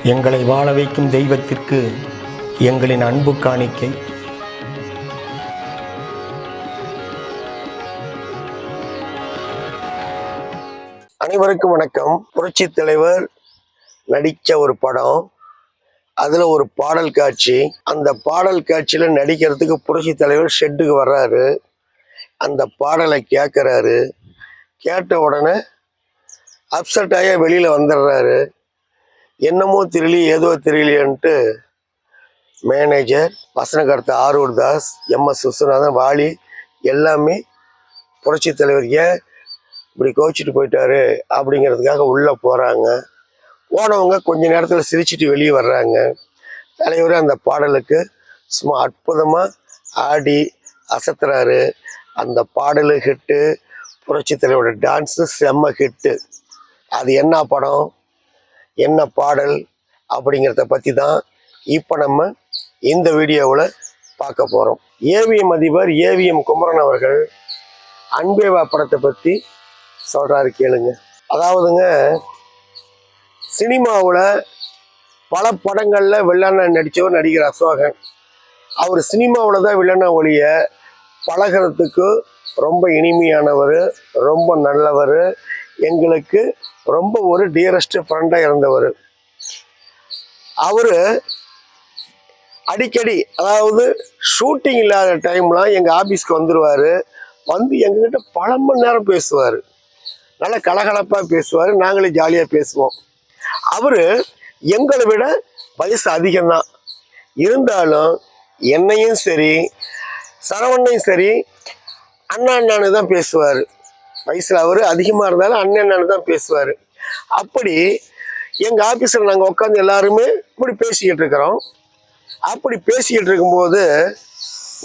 எங்களை வாழ வைக்கும் தெய்வத்திற்கு எங்களின் அன்பு காணிக்கை. அனைவருக்கும் வணக்கம். புரட்சி தலைவர் நடித்த ஒரு படம், அதில் ஒரு பாடல் காட்சி. அந்த பாடல் காட்சியில் நடிக்கிறதுக்கு புரட்சி தலைவர் ஷெட்டுக்கு வர்றாரு. அந்த பாடலை கேட்குறாரு. கேட்ட உடனே அப்செட் ஆகி வெளியில் வந்துடுறாரு. என்னமோ தெரியல, ஏதோ தெரியலையன்ட்டு மேனேஜர், வசனகர்த்தா ஆரூர் தாஸ், எம்எஸ் விஸ்வநாதன், வாலி எல்லாமே புரட்சி தலைவர் ஏன் இப்படி கோச்சிட்டு போயிட்டாரு அப்படிங்கிறதுக்காக உள்ளே போகிறாங்க. போனவங்க கொஞ்ச நேரத்தில் சிரிச்சிட்டு வெளியே வர்றாங்க. தலைவர் அந்த பாடலுக்கு சும்மா அற்புதமாக ஆடி அசத்துறாரு. அந்த பாடலு ஹிட்டு, புரட்சி தலைவரோட டான்ஸு செம்ம ஹிட்டு. அது என்ன படம், என்ன பாடல் அப்படிங்கிறத பற்றி தான் இப்போ நம்ம இந்த வீடியோவில் பார்க்க போகிறோம். ஏவிஎம் அதிபர் ஏவிஎம் குமரன் அவர்கள் அன்பேவா படத்தை பற்றி சொல்கிறாரு, கேளுங்க. அதாவதுங்க, சினிமாவில் பல படங்களில் வில்லனை நடித்தவர் நடிகர் அசோகன். அவர் சினிமாவில் தான் வில்லனை ஒழிய பழகிறதுக்கு ரொம்ப இனிமையானவர், ரொம்ப நல்லவர், எங்களுக்கு ரொம்ப ஒரு டியரஸ்ட் ஃப்ரெண்டாக இருந்தவர். அவர் அடிக்கடி, அதாவது ஷூட்டிங் இல்லாத டைம்லாம் எங்கள் ஆஃபீஸ்க்கு வந்துடுவார். வந்து எங்ககிட்ட பல மணி நேரம் பேசுவார். நல்லா கலகலப்பாக பேசுவார். நாங்களே ஜாலியாக பேசுவோம். அவர் எங்களை விட வயசு அதிகம்தான். இருந்தாலும் என்னையும் சரி சரவணையும் சரி அண்ணான்னு தான் பேசுவார். வயசில் அவர் அதிகமாக இருந்தாலும் அண்ணன் தான் பேசுவார். அப்படி எங்கள் ஆஃபீஸில் நாங்கள் உட்காந்து எல்லாருமே இப்படி பேசிக்கிட்டு இருக்கிறோம். அப்படி பேசிக்கிட்டு இருக்கும்போது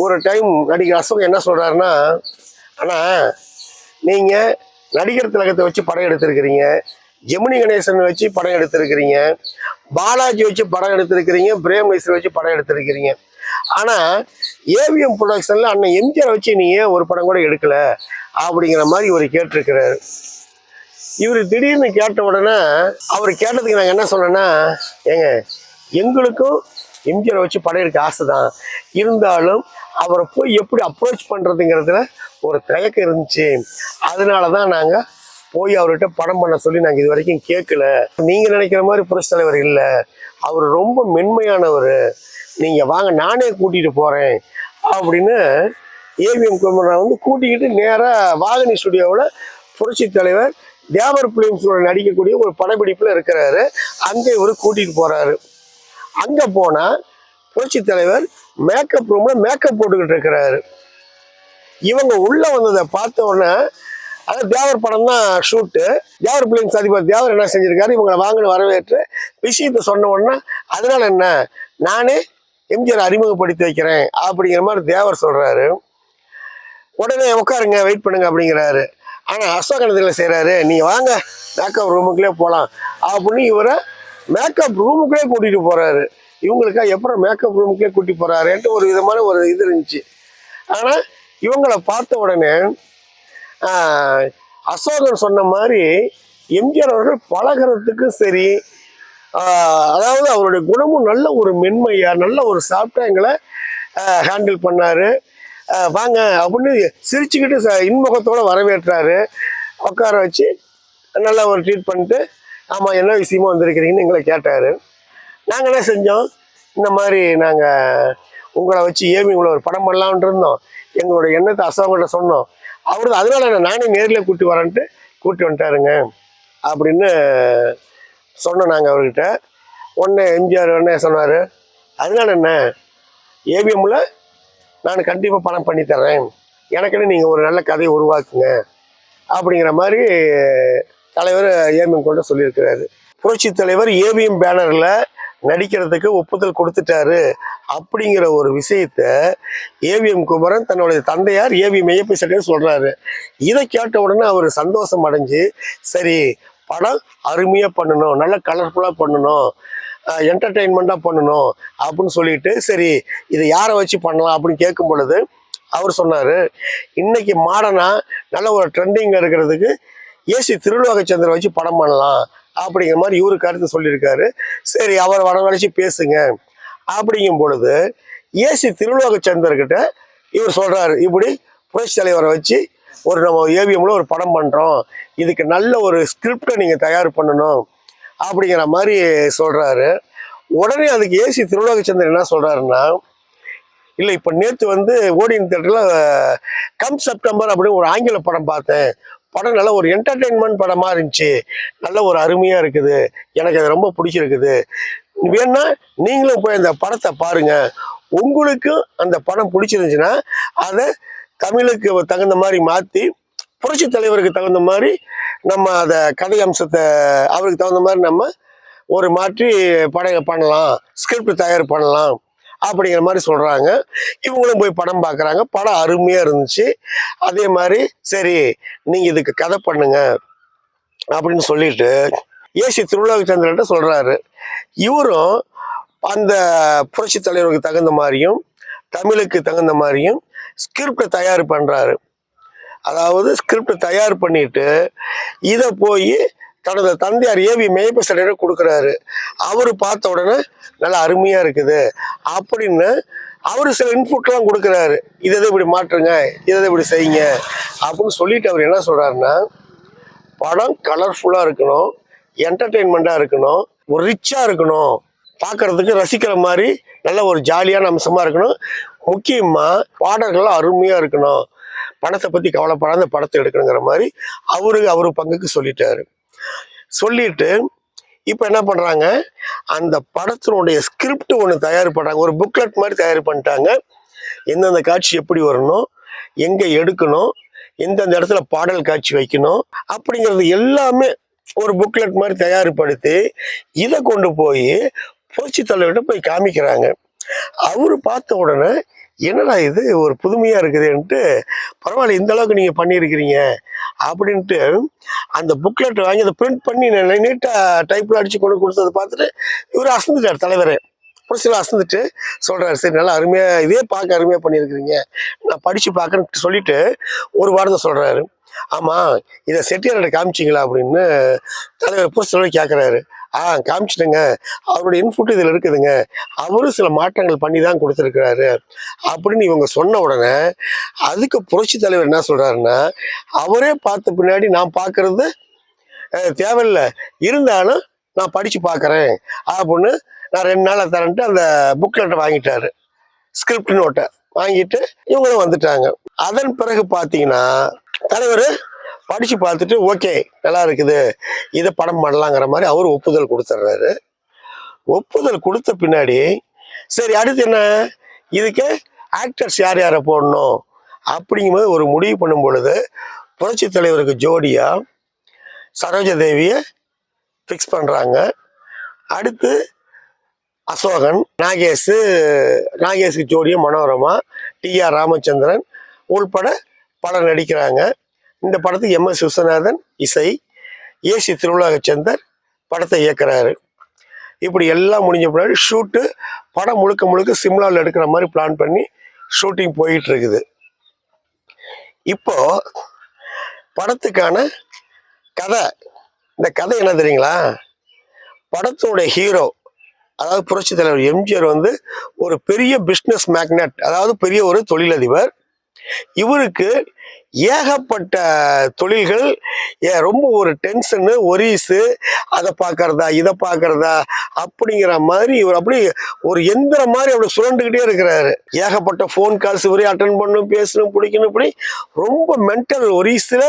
ஒரு டைம் நடிகர் அசோக் என்ன சொல்கிறாருன்னா, ஆனால் நீங்கள் நடிகர் திலகத்தை வச்சு படம் எடுத்திருக்கிறீங்க, ஜெமினி கணேசன் வச்சு படம் எடுத்திருக்கிறீங்க, பாலாஜி வச்சு படம் எடுத்திருக்கிறீங்க, பிரேம் நைசர் வச்சு படம் எடுத்திருக்கிறீங்க. ஆனால் ஏவிஎம் ப்ரொடக்ஷனில் அண்ணன் எம்ஜிஆர் வச்சு நீங்கள் ஒரு படம் கூட எடுக்கலை அப்படிங்கிற மாதிரி இவர் கேட்டிருக்கிறாரு. இவர் திடீர்னு கேட்ட உடனே அவர் கேட்டதுக்கு நாங்கள் என்ன சொன்னோன்னா, ஏங்க எங்களுக்கும் எம்ஜிஆரை வச்சு படம் எடுக்க ஆசை தான், இருந்தாலும் அவரை போய் எப்படி அப்ரோச் பண்ணுறதுங்கிறதுல ஒரு தயக்கம் இருந்துச்சு. அதனால தான் நாங்கள் போய் அவர்கிட்ட படம் பண்ண சொல்லி நாங்கள் இது வரைக்கும் கேட்கல. நீங்கள் நினைக்கிற மாதிரி புரட்சி தலைவர் இல்லை, அவர் ரொம்ப மென்மையானவர், நீங்கள் வாங்க நானே கூட்டிகிட்டு போகிறேன் அப்படின்னு ஏவிஎம் குமரன் வந்து கூட்டிக்கிட்டு நேராக வாகனி ஸ்டுடியோவில் புரட்சி தலைவர் தேவர் பிலிம்ஸோட நடிக்கக்கூடிய ஒரு படப்பிடிப்பில் இருக்கிறாரு. அங்கே இவர் கூட்டிகிட்டு போகிறாரு. அங்கே போனால் புரட்சி தலைவர் மேக்கப் ரூமில் மேக்கப் போட்டுக்கிட்டு இருக்கிறாரு. இவங்க உள்ளே வந்ததை பார்த்த உடனே, அதாவது தேவர் படம் தான் ஷூட்டு, தேவர் பிலிம்ஸ் அதிபர் தேவர் என்ன செஞ்சுருக்காரு, இவங்களை வாங்கின வரவேற்று விஷயத்தை சொன்ன உடனே, அதனால என்ன நானே எம்ஜிஆர் அறிமுகப்படுத்தி வைக்கிறேன் அப்படிங்கிற மாதிரி தேவர் சொல்கிறாரு. உடனே உட்காருங்க, வெயிட் பண்ணுங்க அப்படிங்கிறாரு. ஆனால் அசோகனத்தில் செய்கிறாரு, நீங்கள் வாங்க மேக்கப் ரூமுக்குள்ளே போகலாம் அப்படின்னு இவரை மேக்கப் ரூமுக்குள்ளே கூட்டிகிட்டு போகிறாரு. இவங்களுக்கா எப்பறம் மேக்கப் ரூமுக்குள்ளே கூட்டிகிட்டு போகிறாருன்ட்டு ஒரு விதமான ஒரு இது இருந்துச்சு. ஆனால் இவங்களை பார்த்த உடனே அசோகன் சொன்ன மாதிரி எம்ஜிஆர் அவர்கள் பழகிறதுக்கும் சரி, அதாவது அவருடைய குணமும் நல்ல ஒரு மென்மையாக நல்ல ஒரு சாஃப்டாக எங்களை ஹேண்டில் பண்ணார். வாங்க அப்படின்னு சிரிச்சுக்கிட்டு இன்முகத்தோடு வரவேற்றாரு. உட்கார வச்சு நல்லா ஒரு ட்ரீட் பண்ணிட்டு, ஆமாம் என்ன விஷயமா வந்திருக்கிறீங்கன்னு எங்களை கேட்டார். நாங்கள் என்ன செஞ்சோம், இந்த மாதிரி நாங்கள் உங்களை வச்சு உங்களை ஒரு படம் பண்ணலான்ட்டு இருந்தோம், எங்களோட எண்ணத்தை அசோகங்கிட்ட சொன்னோம். அவரு அதனால நானே நேரில் கூட்டி வரேன்ட்டு கூட்டி வந்துட்டாருங்க அப்படின்னு சொன்னோம் நாங்கள் அவர்கிட்ட. உடனே எம்ஜிஆர் உடனே சொன்னார், அதனால என்ன ஏவிஎம்மில் நான் கண்டிப்பாக படம் பண்ணி தரேன், எனக்குன்னு நீங்கள் ஒரு நல்ல கதையை உருவாக்குங்க அப்படிங்கிற மாதிரி தலைவர் ஏவிஎம் கொண்டு சொல்லியிருக்கிறாரு. புரட்சி தலைவர் ஏவிஎம் பேனரில் நடிக்கிறதுக்கு ஒப்புதல் கொடுத்துட்டாரு அப்படிங்கிற ஒரு விஷயத்த ஏவிஎம் குமரன் தன்னுடைய தந்தையார் ஏவிஎம் ஐயப்ப செட்டியார் சொல்கிறாரு. இதை கேட்ட உடனே அவர் சந்தோஷம் அடைஞ்சு, சரி படம் அருமையாக பண்ணணும், நல்லா கலர்ஃபுல்லாக பண்ணணும், என்டர்டெயின்மெண்ட்டாக பண்ணணும் அப்படின்னு சொல்லிட்டு, சரி இதை யாரை வச்சு பண்ணலாம் அப்படின்னு கேட்கும் பொழுது அவர் சொன்னார், இன்னைக்கு மாடர்னாக நல்ல ஒரு ட்ரெண்டிங்கில் இருக்கிறதுக்கு ஏசி திருலோகச்சந்திரன் வச்சு படம் பண்ணலாம் அப்படிங்கிற மாதிரி இவரு கருத்து சொல்லியிருக்காரு. சரி அவரை வரவழைச்சு பேசுங்க அப்படிங்கும் பொழுது ஏசி திருலோகச்சந்தர்கிட்ட இவர் சொல்றாரு, இப்படி புரட்சி தலைவரை வச்சு ஒரு நம்ம ஏவிஎம்ல ஒரு படம் பண்றோம், இதுக்கு நல்ல ஒரு ஸ்கிரிப்டை நீங்க தயார் பண்ணணும் அப்படிங்கிற மாதிரி சொல்றாரு. உடனே அதுக்கு ஏசி திருலோகச்சந்தர் என்ன சொல்றாருன்னா, இல்லை இப்போ நேற்று வந்து ஓடியன் தேட்டரில் கம் செப்டம்பர் அப்படின்னு ஒரு ஆங்கில படம் பார்த்தேன், படம் நல்ல ஒரு என்டர்டெயின்மெண்ட் படமாக இருந்துச்சு, நல்ல ஒரு அருமையாக இருக்குது, எனக்கு அது ரொம்ப பிடிச்சிருக்குது, வேணா நீங்களும் போய் அந்த படத்தை பாருங்க, உங்களுக்கும் அந்த படம் பிடிச்சிருந்துச்சுன்னா அதை தமிழுக்கு தகுந்த மாதிரி மாற்றி புரட்சி தலைவருக்கு தகுந்த மாதிரி நம்ம அதை கதை அம்சத்தை அவருக்கு தகுந்த மாதிரி நம்ம ஒரு மாற்றி படம் பண்ணலாம், ஸ்கிரிப்ட் தயார் பண்ணலாம் அப்படிங்கிற மாதிரி சொல்கிறாங்க. இவங்களும் போய் படம் பார்க்குறாங்க, படம் அருமையாக இருந்துச்சு. அதே மாதிரி சரி நீங்கள் இதுக்கு கதை பண்ணுங்க அப்படின்னு சொல்லிட்டு ஏசி திருலோகச்சந்திரன்ட்ட சொல்கிறாரு. இவரும் அந்த புரட்சி தலைவருக்கு தகுந்த மாதிரியும் தமிழுக்கு தகுந்த மாதிரியும் ஸ்கிரிப்டை தயார் பண்ணுறாரு. அதாவது ஸ்கிரிப்ட் தயார் பண்ணிட்டு இதை போய் தனது தந்தையார் ஏவி மேய்ப்பு சடையில கொடுக்குறாரு. அவரு பார்த்த உடனே நல்லா அருமையா இருக்குது அப்படின்னு அவரு சில இன்புட்லாம் கொடுக்குறாரு, இதை இப்படி மாற்றுங்க, இதை இப்படி செய்யுங்க அப்படின்னு சொல்லிட்டு அவர் என்ன சொல்றாருன்னா, படம் கலர்ஃபுல்லா இருக்கணும், என்டர்டெயின்மெண்டா இருக்கணும், ஒரு ரிச்சா இருக்கணும், பார்க்கறதுக்கு ரசிக்கிற மாதிரி நல்ல ஒரு ஜாலியான அம்சமா இருக்கணும், முக்கியமா பாடல்கள் அருமையா இருக்கணும், பணத்தை பத்தி கவலைப்படாத படத்தை எடுக்கணுங்கிற மாதிரி அவரு பங்குக்கு சொல்லிட்டாரு. சொல்லிட்டு இப்போ என்ன பண்ணுறாங்க, அந்த படத்தினுடைய ஸ்கிரிப்ட் ஒன்று தயார் பண்ணுறாங்க, ஒரு புக்லெட் மாதிரி தயார் பண்ணிட்டாங்க. எந்தெந்த காட்சி எப்படி வரணும், எங்கே எடுக்கணும், எந்தெந்த இடத்துல பாடல் காட்சி வைக்கணும் அப்படிங்கிறது எல்லாமே ஒரு புக்லெட் மாதிரி தயார்படுத்தி இதை கொண்டு போய் புரட்சி தலைவர்கிட்ட போய் காமிக்கிறாங்க. அவரு பார்த்த உடனே என்னடா இது ஒரு புதுமையாக இருக்குதுன்ட்டு, பரவாயில்ல இந்த அளவுக்கு நீங்கள் பண்ணியிருக்கிறீங்க அப்படின்ட்டு அந்த புக்லெட் வாங்கி அதை பிரிண்ட் பண்ணி நீட்டாக டைப்பில் அடித்து கொண்டு கொடுத்ததை பார்த்துட்டு இவர் அசந்துட்டார். தலைவரே புரட்சியில் அசந்துட்டு சொல்கிறார், சரி நல்லா அருமையாக இதே பார்க்க அருமையாக பண்ணியிருக்கிறீங்க, நான் படித்து பார்க்குறேன்னு சொல்லிட்டு ஒரு வாரத்தை சொல்கிறாரு. ஆமாம் இதை செட்டியார்கிட்ட காமிச்சிங்களா அப்படின்னு தலைவர் புரட்சியோட கேட்குறாரு. காமிச்சிட்டுங்க, அவருடைய இன்புட் இதில் இருக்குதுங்க, அவரும் சில மாற்றங்கள் பண்ணி தான் கொடுத்துருக்கிறாரு அப்படின்னு இவங்க சொன்ன உடனே அதுக்கு புரட்சி தலைவர் என்ன சொல்கிறாருன்னா, அவரே பார்த்த பின்னாடி நான் பார்க்கறது தேவையில்லை, இருந்தாலும் நான் படித்து பார்க்குறேன் அப்படின்னு நான் 2 நாளில் தரேன்ட்டு அந்த புக்லெட்டை வாங்கிட்டாரு, ஸ்கிரிப்ட் நோட்டை வாங்கிட்டு இவங்களும் வந்துட்டாங்க. அதன் பிறகு பார்த்தீங்கன்னா தலைவர் படித்து பார்த்துட்டு ஓகே நல்லா இருக்குது, இதை படம் பண்ணலாங்கிற மாதிரி அவர் ஒப்புதல் கொடுத்துட்றாரு. ஒப்புதல் கொடுத்த பின்னாடி சரி அடுத்து என்ன, இதுக்கு ஆக்டர்ஸ் யார் யாரை போடணும் அப்படிங்கும்போது ஒரு முடிவு பண்ணும் பொழுது புரட்சி தலைவருக்கு ஜோடியா சரோஜா தேவியை ஃபிக்ஸ் பண்ணுறாங்க. அடுத்து அசோகன், நாகேஷுக்கு ஜோடியா மனோரமா, டிஆர் ராமச்சந்திரன் உள்பட பலர் நடிக்கிறாங்க. இந்த படத்துக்கு எம்எஸ் விஸ்வநாதன் இசை, ஏசி திருலோகச்சந்தர் படத்தை இயக்குறாரு. இப்படி எல்லாம் முடிஞ்ச பின்னாடி ஷூட்டு படம் முழுக்க முழுக்க சிம்லாவில் எடுக்கிற மாதிரி பிளான் பண்ணி ஷூட்டிங் போயிட்டு இருக்குது. இப்போ படத்துக்கான கதை, இந்த கதை என்ன தெரியுங்களா, படத்தோட ஹீரோ அதாவது புரட்சி தலைவர் எம்ஜிஆர் வந்து ஒரு பெரிய பிஸ்னஸ் மேக்னட், அதாவது பெரிய ஒரு தொழிலதிபர். இவருக்கு ஏகப்பட்ட தொழில்கள், ரொம்ப ஒரு டென்ஷனு ஒரீஸு, அதை பார்க்கறதா இதை பார்க்கறதா அப்படிங்கிற மாதிரி இவர் அப்படி ஒரு எந்திர மாதிரி அப்படி சுழண்டுக்கிட்டே இருக்கிறாரு. ஏகப்பட்ட ஃபோன் கால்ஸ் இவரே அட்டன் பண்ணணும், பேசணும், பிடிக்கணும், இப்படி ரொம்ப மென்டல் ஒரீஸில்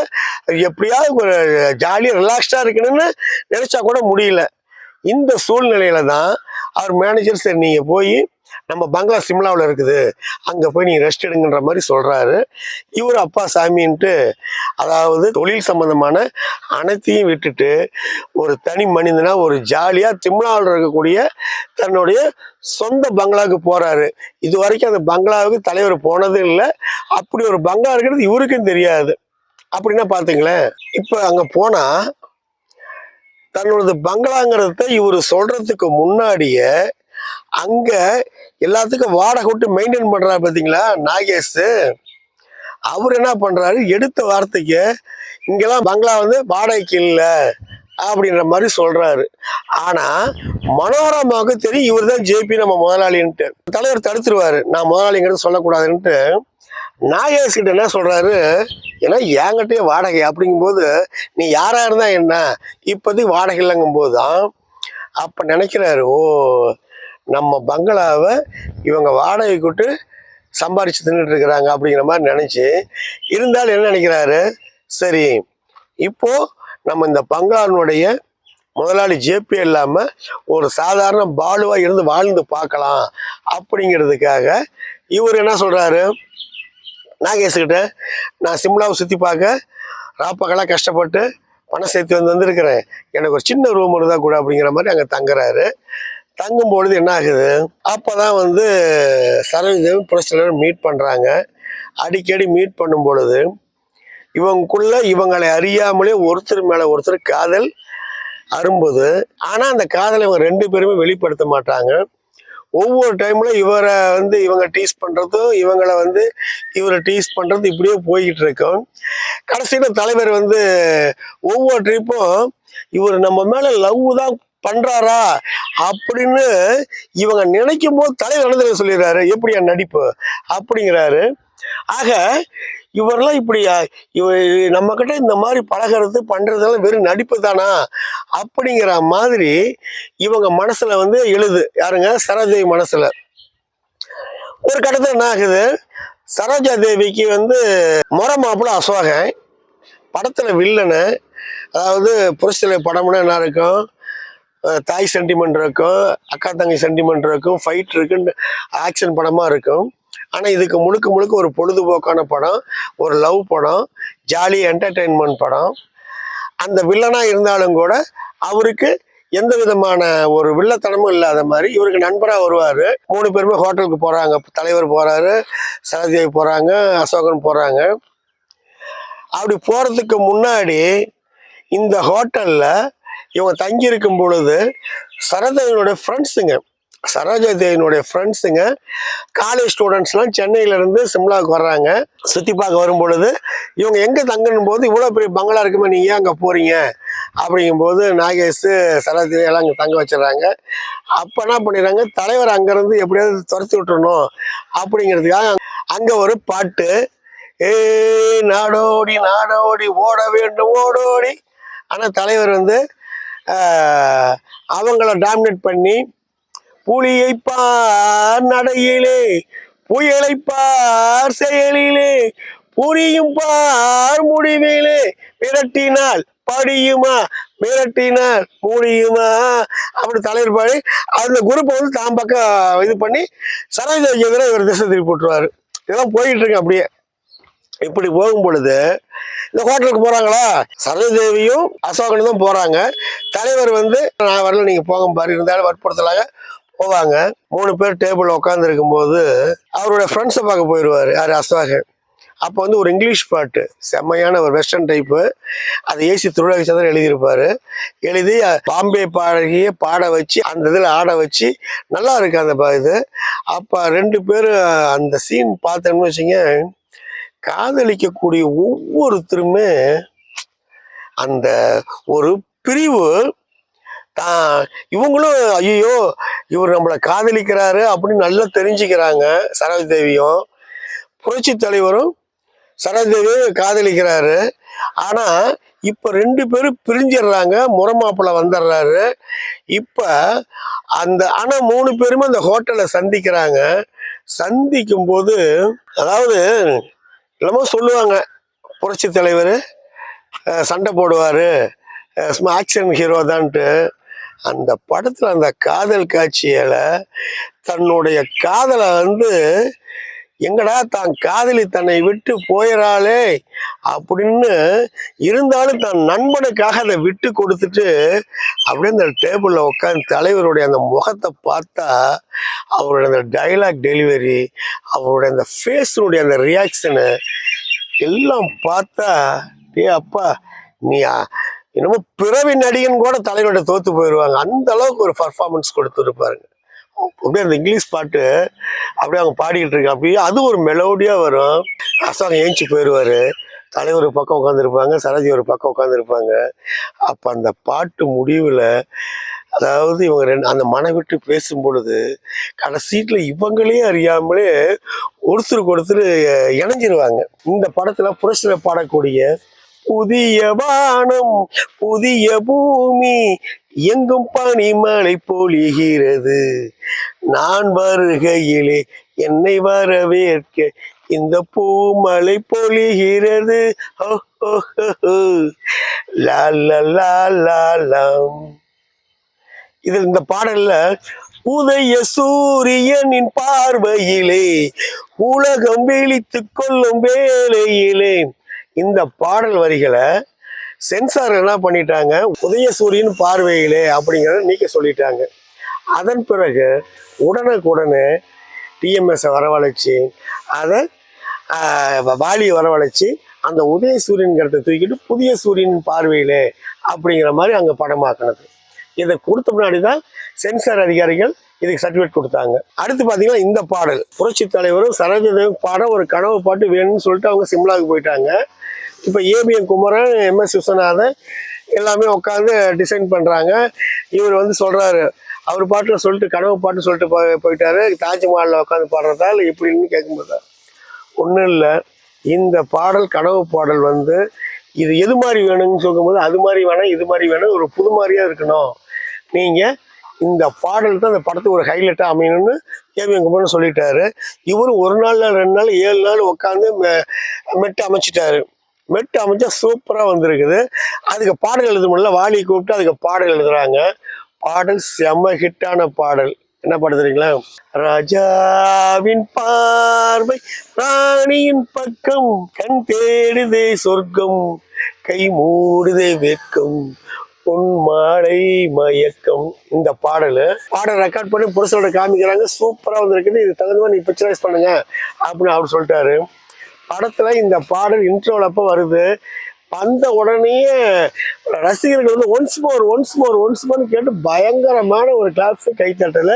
எப்படியாவது ஒரு ஜாலியாக ரிலாக்ஸ்டாக இருக்கணும்னு நினச்சா கூட முடியல. இந்த சூழ்நிலையில தான் அவர் மேனேஜர் சரி நீங்கள் போய் நம்ம பங்களா சிம்லாவில் இருக்குது, அங்கே போய் நீங்கள் ரெஸ்ட் எடுங்கன்ற மாதிரி சொல்கிறாரு. இவர் அப்பா சாமின்ட்டு அதாவது தொழில் சம்பந்தமான அனைத்தையும் விட்டுட்டு ஒரு தனி மனிதனாக ஒரு ஜாலியாக சிம்லாவில் இருக்கக்கூடிய தன்னுடைய சொந்த பங்களாவுக்கு போகிறாரு. இது வரைக்கும் அந்த பங்களாவுக்கு தலைவர் போனதும் இல்லை, அப்படி ஒரு பங்களா இருக்கிறது இவருக்கும் தெரியாது. அப்படின்னா பார்த்துங்களேன், இப்போ அங்கே போனால் தன்னோட பங்களாங்கிறத இவர் சொல்கிறதுக்கு முன்னாடியே அங்க எல்லாத்துக்கும் வாடகை விட்டு மெயின்டைன் பண்றாரு பாத்தீங்களா நாகேஷ். அவர் என்ன பண்றாரு, எடுத்த வார்த்தைக்கு இங்கெல்லாம் பங்களா வந்து வாடகைக்கு இல்லை, அப்படின்ற மாதிரி சொல்றாரு. ஆனா மனோரமாவுக்கு தெரியும் இவர் தான் ஜேபி நம்ம முதலாளின்ட்டு. தலைவர் தடுத்துருவாரு, நான் முதலாளிங்கிறது சொல்லக்கூடாதுன்ட்டு. நாகேஷ் கிட்ட என்ன சொல்றாரு, ஏன்னா என்கிட்டயே வாடகை அப்படிங்கும்போது நீ யாரா இருந்தா என்ன, இப்போதைக்கு வாடகை இல்லைங்கும் போதுதான் அப்ப நினைக்கிறாரு, ஓ நம்ம பங்களாவை இவங்க வாடகை கூட்டு சம்பாரிச்சு தின்னுட்டு இருக்கிறாங்க அப்படிங்கிற மாதிரி நினைச்சு. இருந்தாலும் என்ன நினைக்கிறாரு, சரி இப்போ நம்ம இந்த பங்களாவினுடைய முதலாளி ஜேபி இல்லாம ஒரு சாதாரண பாலுவா இருந்து வாழ்ந்து பார்க்கலாம் அப்படிங்கிறதுக்காக இவர் என்ன சொல்றாரு நாகேஷ்கிட்ட, நான் சிம்லாவை சுற்றி பார்க்க ராப்பகலாக கஷ்டப்பட்டு பணம் சேர்த்து வந்திருக்கிறேன், எனக்கு ஒரு சின்ன ரூம் இருந்தால் கூட அப்படிங்கிற மாதிரி அங்கே தங்குறாரு. தங்கும் பொழுது என்ன ஆகுது, அப்போதான் சரோஜதேவி புரட்சியாளர் மீட் பண்ணுறாங்க. அடிக்கடி மீட் பண்ணும் பொழுது இவங்களுக்குள்ள இவங்களை அறியாமலே ஒருத்தர் மேலே ஒருத்தர் காதல் அரும்புது. ஆனால் அந்த காதலை இவங்க 2 பேருமே வெளிப்படுத்த மாட்டாங்க. ஒவ்வொரு டைம்ல இவரை இவங்க டீஸ் பண்றதும் இவங்களை இவரை டீஸ் பண்றது இப்படியே போய்கிட்டு இருக்கும். கடைசியில தலைவர் ஒவ்வொரு ட்ரிப்பும் இவர் நம்ம மேல லவ் தான் பண்றாரா அப்படின்னு இவங்க நினைக்கும் போது தலைவர் நடந்து சொல்லிடுறாரு, எப்படியா நடிப்பு அப்படிங்கிறாரு. ஆக இவரெல்லாம் இப்படியா, நம்ம கிட்ட இந்த மாதிரி பழகிறது பண்றதெல்லாம் வெறும் நடிப்பு தானா அப்படிங்கிற மாதிரி இவங்க மனசுல எழுது. யாருங்க, சரோஜாதேவி மனசுல. ஒரு கட்டத்துல என்ன ஆகுது, சரோஜாதேவிக்கு முறை மாப்பிள்ள அசோகன் படத்துல வில்லனு. அதாவது புரட்சித்தலைவர் படம்னா என்ன இருக்கும், தாய் சென்டிமெண்ட் இருக்கும், அக்கா தங்கை சென்டிமெண்ட் இருக்கும், ஃபைட் இருக்கு, ஆக்ஷன் படமா இருக்கும். ஆனால் இதுக்கு முழுக்க முழுக்க ஒரு பொழுதுபோக்கான படம், ஒரு லவ் படம், ஜாலி என்டர்டெயின்மெண்ட் படம். அந்த வில்லனாக இருந்தாலும் கூட அவருக்கு எந்த விதமான ஒரு வில்லத்தனமும் இல்லாத மாதிரி இவருக்கு நண்பராக வருவார். 3 பேருமே ஹோட்டலுக்கு போகிறாங்க. தலைவர் போகிறாரு, சரோஜாதேவி போகிறாங்க, அசோகன் போகிறாங்க. அப்படி போகிறதுக்கு முன்னாடி இந்த ஹோட்டலில் இவங்க தங்கியிருக்கும் பொழுது சரோஜாதேவியினுடைய ஃப்ரெண்ட்ஸுங்க காலேஜ் ஸ்டூடெண்ட்ஸ்லாம் சென்னையிலேருந்து சிம்லாவுக்கு வர்றாங்க. சுற்றி பார்க்க வரும் பொழுது இவங்க எங்கே தங்கணும் போது, இவ்வளோ பெரிய பங்களா இருக்குமே நீங்கள் ஏன் அங்கே போகிறீங்க அப்படிங்கும்போது நாகேஷ் சரோஜாதேவி எல்லாம் அங்கே தங்க வச்சிடறாங்க. அப்போ என்ன பண்ணிடுறாங்க, தலைவர் அங்கேருந்து எப்படியாவது துரத்தி விட்டுறணும் அப்படிங்கிறதுக்காக அங்கே ஒரு பாட்டு, ஏ நாடோடி நாடோடி ஓட வேண்டும் ஓடோடி. ஆனால் தலைவர் அவங்கள டாமினேட் பண்ணி, புலியை பார் நடையிலே புயலை பார் செயலிலே புரியும் பார் முடிவிலே மிரட்டினால் படியுமா மிரட்டினால் முடியுமா அப்படி தலைவர் பாடி அந்த குரூப்பை தான் பக்கம் இது பண்ணி சரோஜாதேவிக்கு எதிராக இவர் திசை திருப்பி விட்டுருவாரு. இதெல்லாம் போயிட்டு இருக்கு. அப்படியே இப்படி போகும் பொழுது இந்த ஹோட்டலுக்கு போறாங்களா, சரோஜாதேவியும் அசோகனும் தான் போறாங்க. தலைவர் நான் வரல நீங்க போங்க பாரு, இருந்தாலும் வற்புறுத்தலாக போவாங்க. 3 பேர் டேபிள் உட்காந்து இருக்கும்போது அவருடைய ஃப்ரெண்ட்ஸை பார்க்க போயிடுவார். யார், அசோகன். அப்போ ஒரு இங்கிலீஷ் பாட்டு, செம்மையான ஒரு வெஸ்டர்ன் டைப்பு, அதை ஏசி திருவிழாச்சந்திரன் எழுதியிருப்பாரு. எழுதி பாம்பே பாடகியை பாட வச்சு அந்த இதில் ஆட வச்சு நல்லா இருக்கு அந்த இது. அப்போ 2 பேரும் அந்த சீன் பார்த்தோம்னு வச்சுங்க, காதலிக்கக்கூடிய ஒவ்வொருத்தருமே அந்த ஒரு பிரிவு தான். இவங்களும் ஐயோ இவர் நம்மளை காதலிக்கிறாரு அப்படின்னு நல்லா தெரிஞ்சுக்கிறாங்க. சரோஜாதேவியும் புரட்சி தலைவரும் சரோஜாதேவியும் காதலிக்கிறாரு. ஆனா இப்ப 2 பேரும் பிரிஞ்சிடுறாங்க, முறை மாப்பிள்ள வந்துடுறாரு. இப்ப ஆனா 3 பேருமே அந்த ஹோட்டலை சந்திக்கிறாங்க. சந்திக்கும் போது அதாவது என்னமோ சொல்லுவாங்க, புரட்சி தலைவர் சண்டை போடுவாரு, ஆக்ஷன் ஹீரோ தான்ட்டு. அந்த படத்துல அந்த காதல் காட்சியில தன்னுடைய காதலை எங்கடா தான் காதலி தன்னை விட்டு போயிடாளே அப்படின்னு இருந்தாலும் தன் நண்பனுக்காக அதை விட்டு கொடுத்துட்டு அப்படியே அந்த டேபிள்ல உட்காந்து தலைவருடைய அந்த முகத்தை பார்த்தா, அவருடைய அந்த டைலாக் டெலிவரி, அவருடைய அந்த ஃபேஸினுடைய அந்த ரியாக்ஷனு எல்லாம் பார்த்தா, டே அப்பா நீ என்னமோ பிறவி நடிகன் கூட தலைவரோட தோத்து போயிடுவாங்க. அந்த அளவுக்கு ஒரு பர்ஃபார்மன்ஸ் கொடுத்துருப்பாருங்க. அப்படியே அந்த இங்கிலீஷ் பாட்டு அப்படியே அவங்க பாடிக்கிட்டு இருக்காங்க. அப்படியே அது ஒரு மெலோடியா வரும். அசோகன் ஏஞ்சி போயிடுவாரு. தலைவர் ஒரு பக்கம் உட்காந்துருப்பாங்க, சரோஜி ஒரு பக்கம் உட்காந்துருப்பாங்க. அப்போ அந்த பாட்டு முடிவில் அதாவது இவங்க அந்த மனம் விட்டு பேசும் பொழுது கடைசீட்டில் இவங்களே அறியாமலே ஒருத்தருக்கு ஒருத்தர் இணைஞ்சிருவாங்க. இந்த படத்தில் புரட்சியில் பாடக்கூடிய புதிய வானம் புதிய பூமி எங்கும் பனிமழை பொழிகிறது, நான் வருகையிலே என்னை வரவேற்க இந்த பூமழை பொழிகிறது, லா லா லா லா லாம். இது இந்த பாடல்ல உதய சூரியனின் பார்வையிலே உலகம் விழித்து கொள்ளும் வேளையிலே, இந்த பாடல் வரிகளை சென்சார் என்ன பண்ணிட்டாங்க, உதயசூரியன் பார்வையிலே அப்படிங்கிறத நீக்க சொல்லிட்டாங்க. அதன் பிறகு உடனுக்குடனே டிஎம்எஸை வரவழைச்சி அதை வாலியை வரவழைச்சி அந்த உதயசூரியன்கிறத தூக்கிட்டு புதிய சூரியனின் பார்வையிலே அப்படிங்கிற மாதிரி அங்கே படமாக்கினது. இதை கொடுத்த முன்னாடி தான் சென்சார் அதிகாரிகள் இதுக்கு சர்டிஃபிகேட் கொடுத்தாங்க. அடுத்து பார்த்தீங்கன்னா இந்த பாடல் புரட்சி தலைவரும் சரோஜாதேவியும் பாட ஒரு கனவு பாட்டு வேணும்னு சொல்லிட்டு அவங்க சிம்லாவுக்கு போயிட்டாங்க. இப்போ ஏபிஎன் குமரன், எம்எஸ் விஸ்வநாதன் எல்லாமே உட்காந்து டிசைன் பண்ணுறாங்க. இவர் வந்து சொல்கிறாரு, அவர் பாட்டில் சொல்லிட்டு கனவு பாட்டு சொல்லிட்டு போயிட்டாரு, தாஜ்மஹாலில் உட்காந்து பாடுறதா இல்லை எப்படின்னு கேட்கும்போது ஒன்றும் இல்லை, இந்த பாடல் கனவு பாடல் வந்து இது எது மாதிரி வேணும்னு சொல்லும்போது அது மாதிரி வேணாம் இது மாதிரி வேணும், ஒரு புது மாதிரியாக இருக்கணும், நீங்கள் இந்த பாடல் தான் அந்த படத்துக்கு ஒரு ஹைலைட்டாக அமையணும்னு ஏபிஎன் குமரன் சொல்லிட்டாரு. இவரும் ஒரு நாள் 2 நாள் 7 நாள் உட்காந்து மெட்டு அமைச்சிட்டாரு. மெட்டு அமைச்சா சூப்பராக வந்திருக்குது. அதுக்கு பாடல் எழுத முடியல, வாலி கூப்பிட்டு அதுக்கு பாடல் எழுதுறாங்க. பாடல் செம்ம ஹிட்டான பாடல். என்ன பாட்டு தெரியுங்களா? ராஜாவின் பார்வை ராணியின் பக்கம், கண் தேடுதே சொர்க்கம், கை மூடுதே வெட்கம், பொன் மாலை மயக்கம். இந்த பாடல் ரெக்கார்ட் பண்ணி புருஷனோட காமிக்கிறாங்க. சூப்பராக வந்திருக்குது, இது தகுந்த மாதிரி நீ பிக்சரைஸ் பண்ணுங்க அப்படின்னு அவர் சொல்லிட்டாரு. படத்துல இந்த பாடல் இன்ட்ரோல அப்போ வருது, வந்த உடனே ரசிகர்கள் வந்து ஒன்ஸ் மோர் கேட்டு பயங்கரமான ஒரு கிளாப்ஸ் கைத்தட்டல.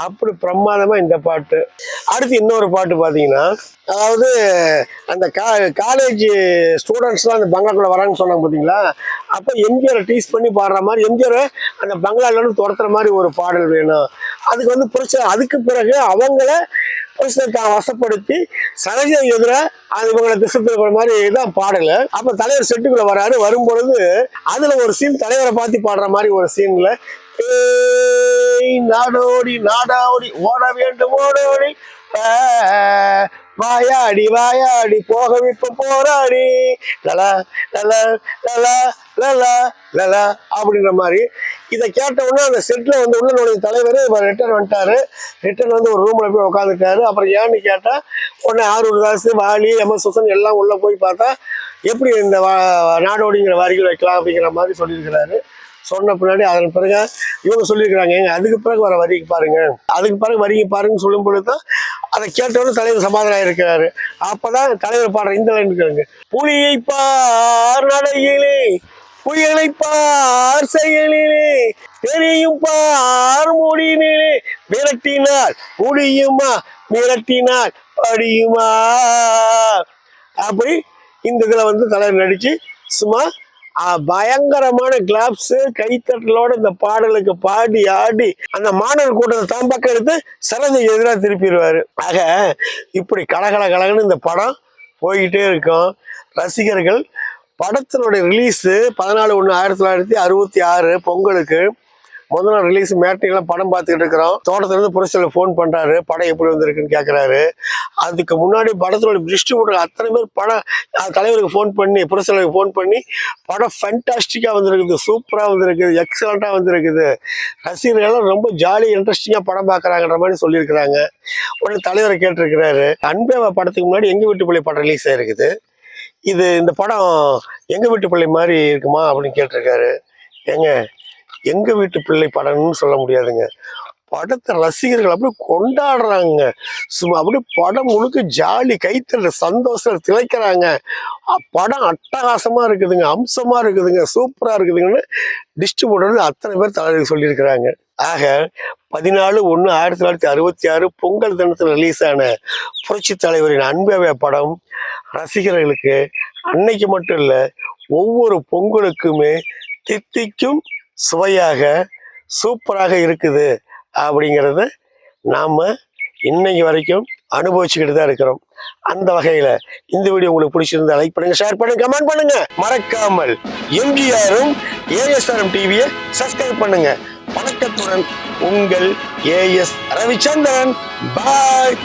அப்படி பிரமாதமா இந்த பாட்டு. அடுத்து இன்னொரு பாட்டு பார்த்தீங்கன்னா, அதாவது அந்த காலேஜ் ஸ்டூடெண்ட்ஸ்லாம் அந்த பங்களாக்குள்ள வராங்கன்னு சொன்னாங்க பார்த்தீங்களா, அப்போ எம்ஜிஆரை டீஸ் பண்ணி பாடுற மாதிரி எம்ஜிஆரை அந்த பங்களாலேருந்து துரத்துற மாதிரி ஒரு பாடல் வேணும். அதுக்கு வந்து புரிச்ச அதுக்கு பிறகு அவங்கள தான் வசப்படுத்தி சரோஜா எதிராக அது இவங்களை திசை திருப்புற மாதிரி தான் பாடல். அப்ப தலைவர் செட்டுக்குள்ள வராரு. வரும்பொழுது அதுல ஒரு சீன் தலைவரை பார்த்து பாடுற மாதிரி ஒரு சீன்ல, நாடோடி நாடாடி ஓட வேண்டும் ஓடோடி வாயாடி வாயாடி போக இப்ப போராடி லலா லலா லலா லலா லலா அப்படின்ற மாதிரி. இதை கேட்ட உடனே அந்த செட்டில் வந்து உள்ள தலைவர் ரிட்டர்ன் வந்துட்டாரு. ரிட்டர்ன் வந்து ஒரு ரூமில் போய் உட்காந்துட்டாரு. அப்புறம் ஏன்னு கேட்டால் உடனே ஆரூர்தாஸ், வாலி, எம்எஸ் விஸ்வன் எல்லாம் உள்ளே போய் பார்த்தா எப்படி இந்த நாடோடிங்கிற வரிகள் வைக்கலாம் அப்படிங்கிற மாதிரி சொல்லியிருக்கிறாரு. சொன்ன பின்னாடி அதன் பிறகு இவங்க சொல்லியிருக்கிறாங்க, ஏங்க அதுக்கு பிறகு வர வரிக்கு பாருங்க, அதுக்கு பிறகு வரிக்கு பாருங்கன்னு சொல்லும் பொழுது தான் அதை கேட்டோன்னு தலைவர் சமாதானம் இருக்கிறாரு. அப்பதான் தலைவர் பாடுற இந்த லைன் இருக்காங்க, புலியை பார் நடையிலே புயலை பார் செயலிலே தெரியும் பார் முடிவிலே மிரட்டினால் முடியுமா மிரட்டினால் படியுமா. அப்படி இந்த இதுல வந்து தலைவர் நடிச்சு சும்மா பயங்கரமான கிளாப்ஸ் கைத்தட்டலோட இந்த பாடலுக்கு பாடி ஆடி அந்த மாணவர் கூட்டத்தை தான் பக்கம் எடுத்து சரோஜா எதிராக திருப்பிடுவாரு. ஆக இப்படி கலகலன்னு இந்த படம் போய்கிட்டே இருக்கும். ரசிகர்கள் படத்தினுடைய ரிலீஸு 14/1/1966 பொங்கலுக்கு முதல் நாள் ரிலீஸ் மேட்னிலாம் படம் பார்த்துக்கிட்டு இருக்கிறோம். தோட்டத்திலிருந்து புரட்சியில் ஃபோன் பண்ணுறாரு, படம் எப்படி வந்திருக்குன்னு கேட்குறாரு. அதுக்கு முன்னாடி படத்தினுடைய டிஸ்ட்ரிபியூட்டர் அத்தனை பேர் படம் தலைவருக்கு ஃபோன் பண்ணி புரட்சிக்கு ஃபோன் பண்ணி படம் ஃபேண்டாஸ்டிக்காக வந்திருக்குது, சூப்பராக வந்திருக்குது, எக்ஸலண்ட்டாக வந்திருக்குது, ரசிகர்கள்லாம் ரொம்ப ஜாலியாக இன்ட்ரெஸ்டிங்காக படம் பார்க்குறாங்கன்ற மாதிரி சொல்லியிருக்கிறாங்க. உடனே தலைவரை கேட்டிருக்கிறாரு, அன்பேவா படத்துக்கு முன்னாடி எங்கள் வீட்டு பிள்ளை படம் ரிலீஸ் ஆகிருக்குது, இந்த படம் எங்கள் வீட்டு பிள்ளை மாதிரி இருக்குமா அப்படின்னு கேட்டிருக்காரு. ஏங்க எங்க வீட்டு பிள்ளை படம்னு சொல்ல முடியாதுங்க, படத்தை ரசிகர்கள் அப்படி கொண்டாடுறாங்க, சும்மா அப்படி படம் முழுக்க ஜாலி கைத்தற சந்தோஷம் திளைக்கிறாங்க, படம் அட்டகாசமா இருக்குதுங்க, அம்சமா இருக்குதுங்க, சூப்பரா இருக்குதுங்கன்னு டிஸ்ட்ரிபியூட்டர் அத்தனை பேர் தலைவர் சொல்லியிருக்கிறாங்க. ஆக 14/1/1966 பொங்கல் தினத்தில் ரிலீஸ் ஆன புரட்சி தலைவரின் அன்பேவா படம் ரசிகர்களுக்கு அன்னைக்கு மட்டும் இல்லை, ஒவ்வொரு பொங்கலுக்குமே தித்திக்கும் சுவையாக சூப்பராக இருக்குது அப்படிங்கிறத நாம் இன்னைக்கு வரைக்கும் அனுபவிச்சுக்கிட்டு தான் இருக்கிறோம். அந்த வகையில் இந்த வீடியோ உங்களுக்கு பிடிச்சிருந்தா லைக் பண்ணுங்க, ஷேர் பண்ணுங்க, கமெண்ட் பண்ணுங்க. மறக்காமல் எம்ஜிஆரும் ஏஎஸ்ஆர்எம் டிவியை சப்ஸ்கிரைப் பண்ணுங்க. வணக்கத்துடன் உங்கள் ஏஎஸ் ரவிச்சந்திரன். பாய்.